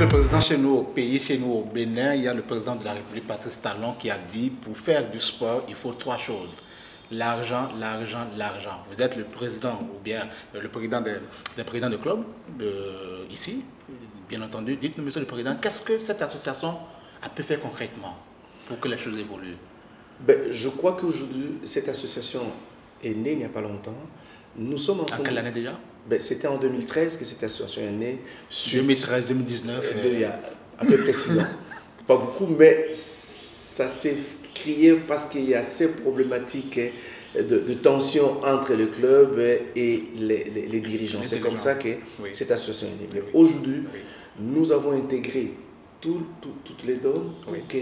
Monsieur le Président, chez nous au pays, chez nous au Bénin, il y a le président de la République, Patrice Talon, qui a dit pour faire du sport, il faut trois choses. L'argent, l'argent, l'argent. Vous êtes le président ou bien le président des présidents de club ici, bien entendu. Dites-nous, Monsieur le Président, qu'est-ce que cette association a pu faire concrètement pour que les choses évoluent? Je crois qu'aujourd'hui, cette association est née il n'y a pas longtemps. Nous sommes en quelle année déjà? C'était en 2013 que cette association est née. 2013, 2019. Il y a à peu près 6 ans. Pas beaucoup, mais ça s'est créé parce qu'il y a ces problématiques de tension entre le club et les dirigeants. C'est comme ça que cette association est née. Mais aujourd'hui, nous avons intégré toutes les donnes pour que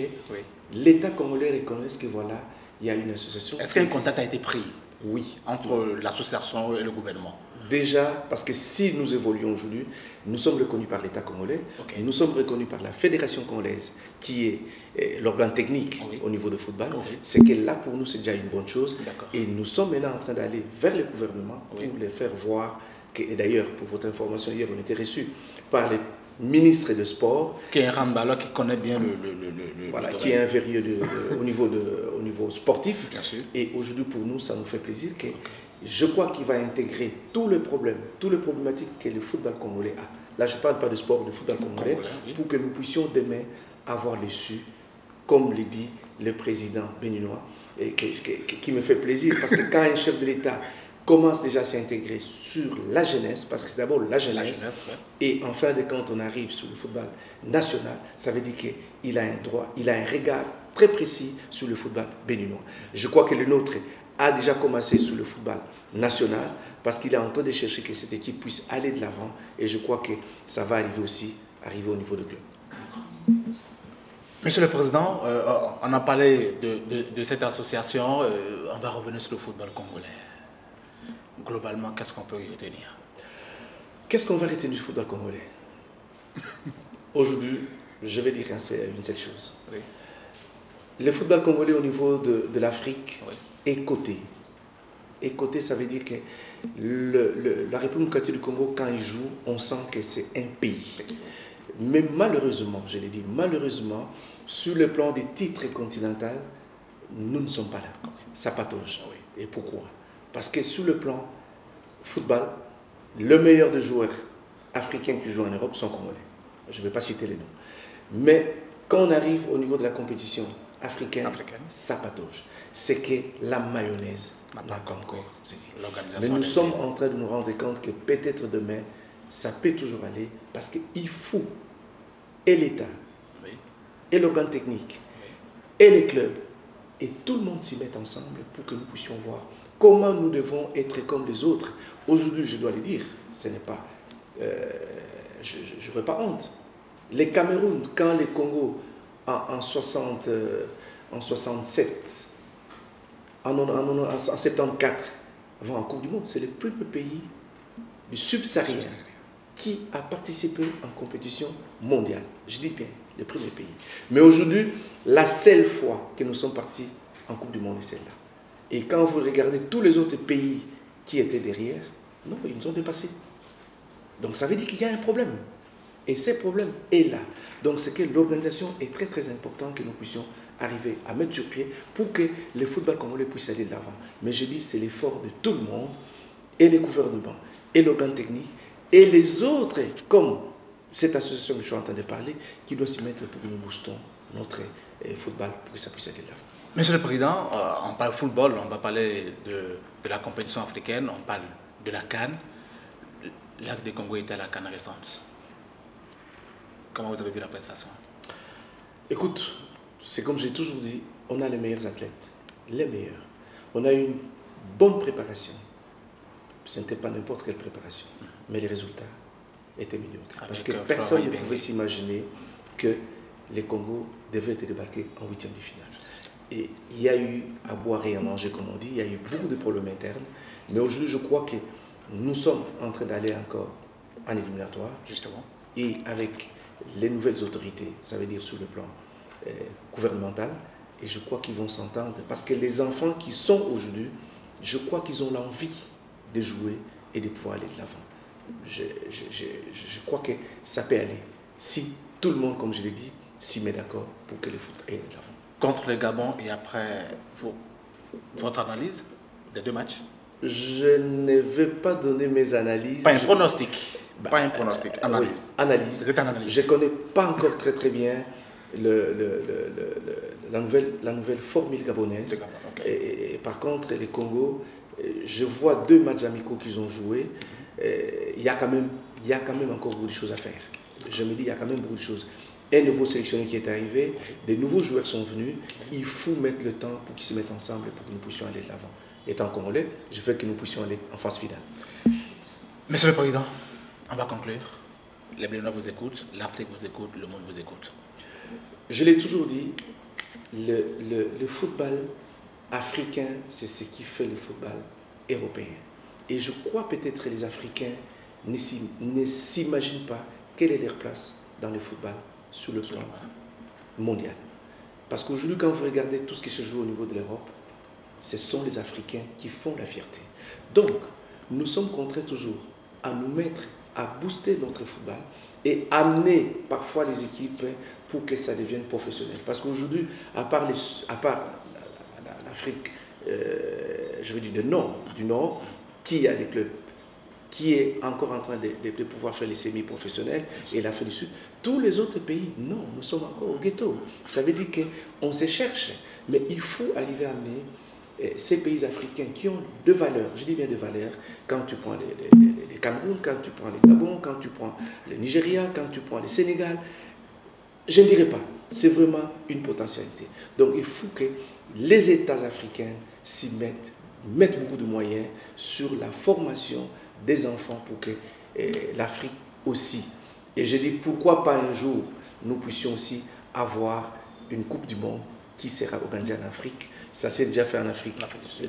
l'État congolais reconnaisse que voilà, il y a une association. Est-ce qu'un contact a été pris? Oui. Entre l'association et le gouvernement? Déjà, parce que si nous évoluons aujourd'hui, nous sommes reconnus par l'État congolais, nous sommes reconnus par la Fédération congolaise, qui est l'organe technique au niveau de football. C'est que là, pour nous, c'est déjà une bonne chose. Et nous sommes maintenant en train d'aller vers le gouvernement pour les faire voir, et d'ailleurs, pour votre information, hier, on était reçus par les ministres de sport. Qui est un handballeur qui connaît bien voilà, qui est inférieur au niveau sportif. Bien sûr. Et aujourd'hui, pour nous, ça nous fait plaisir que je crois qu'il va intégrer tous les problèmes, toutes les problématiques que le football congolais a. Là, je ne parle pas de sport, de football congolais, pour que nous puissions demain avoir le su, comme le dit le président béninois, et qui me fait plaisir, parce que quand un chef de l'État commence déjà à s'intégrer sur la jeunesse, parce que c'est d'abord la jeunesse, et en fin de compte, on arrive sur le football national, ça veut dire qu'il a un droit, il a un regard très précis sur le football béninois. Je crois que le nôtre a déjà commencé sur le football national, parce qu'il est en train de chercher que cette équipe puisse aller de l'avant, et je crois que ça va arriver aussi, au niveau de club. Monsieur le Président, on a parlé de cette association, on va revenir sur le football congolais. Globalement, qu'est-ce qu'on peut y retenir? Qu'est-ce qu'on va retenir du football congolais? Aujourd'hui, je vais dire une seule chose. Le football congolais au niveau de l'Afrique est coté. Et coté, ça veut dire que la République démocratique du Congo, quand il joue, on sent que c'est un pays. Mais malheureusement, je l'ai dit, malheureusement, sur le plan des titres continentaux, nous ne sommes pas là. Ça patauge. Et pourquoi? Parce que sur le plan football, le meilleur des joueurs africains qui jouent en Europe sont congolais. Je ne vais pas citer les noms. Mais quand on arrive au niveau de la compétition africaine. Ça patauge. C'est que la mayonnaise n'a pas encore saisi. Mais nous sommes en train de nous rendre compte que peut-être demain, ça peut toujours aller parce qu'il faut et l'État, et l'organe technique, et les clubs, et tout le monde s'y mette ensemble pour que nous puissions voir comment nous devons être comme les autres. Aujourd'hui, je dois le dire, ce n'est pas... je n'aurais pas honte. Les Cameroun, quand les Congo, en 67, en 74, vont en Coupe du Monde, c'est le premier pays du subsaharien qui a participé en compétition mondiale. Je dis bien, le premier pays. Mais aujourd'hui, la seule fois que nous sommes partis en Coupe du Monde est celle-là. Et quand vous regardez tous les autres pays qui étaient derrière, non, ils nous ont dépassés. Donc ça veut dire qu'il y a un problème. Et ce problème est là. Donc c'est que l'organisation est très très important que nous puissions arriver à mettre sur pied pour que le football congolais puisse aller de l'avant. Mais je dis, c'est l'effort de tout le monde, et les gouvernements, et l'organe technique, et les autres, comme cette association que je suis en train de parler, qui doit s'y mettre pour que nous boostons notre football pour que ça puisse aller de l'avant. Monsieur le Président, on parle football, on va parler de la compétition africaine, on parle de la CAN. L'Arc du Congo était à la CAN récente. Comment vous avez vu la prestation? Écoute, c'est comme j'ai toujours dit, on a les meilleurs athlètes, les meilleurs. On a eu une bonne préparation. Ce n'était pas n'importe quelle préparation, mais les résultats étaient médiocres. Parce que personne ne pouvait s'imaginer que les Congo devaient être débarqués en 8e de finale. Et il y a eu à boire et à manger, comme on dit, il y a eu beaucoup de problèmes internes. Mais aujourd'hui, je crois que nous sommes en train d'aller encore en éliminatoire. Justement. Et avec les nouvelles autorités, ça veut dire sur le plan gouvernemental, et je crois qu'ils vont s'entendre. Parce que les enfants qui sont aujourd'hui, je crois qu'ils ont l'envie de jouer et de pouvoir aller de l'avant. Je crois que ça peut aller si tout le monde, comme je l'ai dit, s'y met d'accord pour que le foot aille de l'avant. Contre le Gabon et après votre analyse des 2 matchs? Je ne vais pas donner mes analyses. Pas un pronostic. Pas un pronostic, analyse. Oui, analyse. C'est une analyse. Je ne connais pas encore très bien la nouvelle formule gabonaise. Okay. Et par contre, les Congo, je vois 2 matchs amicaux qu'ils ont joués. Il y a quand même encore beaucoup de choses à faire. Je me dis, il y a quand même beaucoup de choses. Un nouveau sélectionneur qui est arrivé, des nouveaux joueurs sont venus. Il faut mettre le temps pour qu'ils se mettent ensemble et pour que nous puissions aller de l'avant. Étant congolais, je veux que nous puissions aller en phase finale. Monsieur le Président, on va conclure. Les Béninois vous écoutent, l'Afrique vous écoute, le monde vous écoute. Je l'ai toujours dit, le football africain, c'est ce qui fait le football européen. Et je crois peut-être que les Africains ne s'imaginent pas quelle est leur place dans le football sur le plan mondial. Parce qu'aujourd'hui, quand vous regardez tout ce qui se joue au niveau de l'Europe, ce sont les Africains qui font la fierté. Donc, nous sommes contraints toujours à nous mettre, à booster notre football et amener parfois les équipes pour que ça devienne professionnel. Parce qu'aujourd'hui, à part l'Afrique, je veux dire du Nord, qui a des clubs, qui est encore en train de pouvoir faire les semi-professionnels, et l'Afrique du Sud, tous les autres pays, non, nous sommes encore au ghetto. Ça veut dire qu'on se cherche, mais il faut arriver à amener ces pays africains qui ont de valeurs, je dis bien de valeurs, quand tu prends les Cameroun, quand tu prends les Gabon, quand tu prends le Nigeria, quand tu prends le Sénégal, je ne dirais pas, c'est vraiment une potentialité. Donc il faut que les États africains s'y mettent beaucoup de moyens sur la formation des enfants pour que l'Afrique aussi. Et je dis pourquoi pas un jour nous puissions aussi avoir une Coupe du Monde qui sera organisée en Afrique. Ça s'est déjà fait en Afrique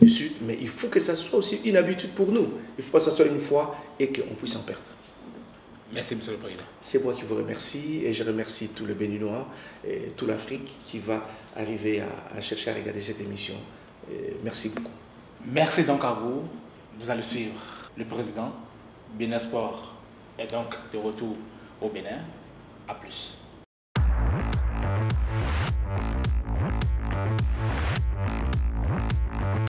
du Sud, mais il faut que ça soit aussi une habitude pour nous. Il ne faut pas que ça soit une fois et qu'on puisse en perdre. Merci, Monsieur le Président. C'est moi qui vous remercie et je remercie tout le Béninois et toute l'Afrique qui va arriver à chercher à regarder cette émission. Et merci beaucoup. Merci donc à vous. Vous allez suivre le Président. Bénin Sport est donc de retour au Bénin. À plus.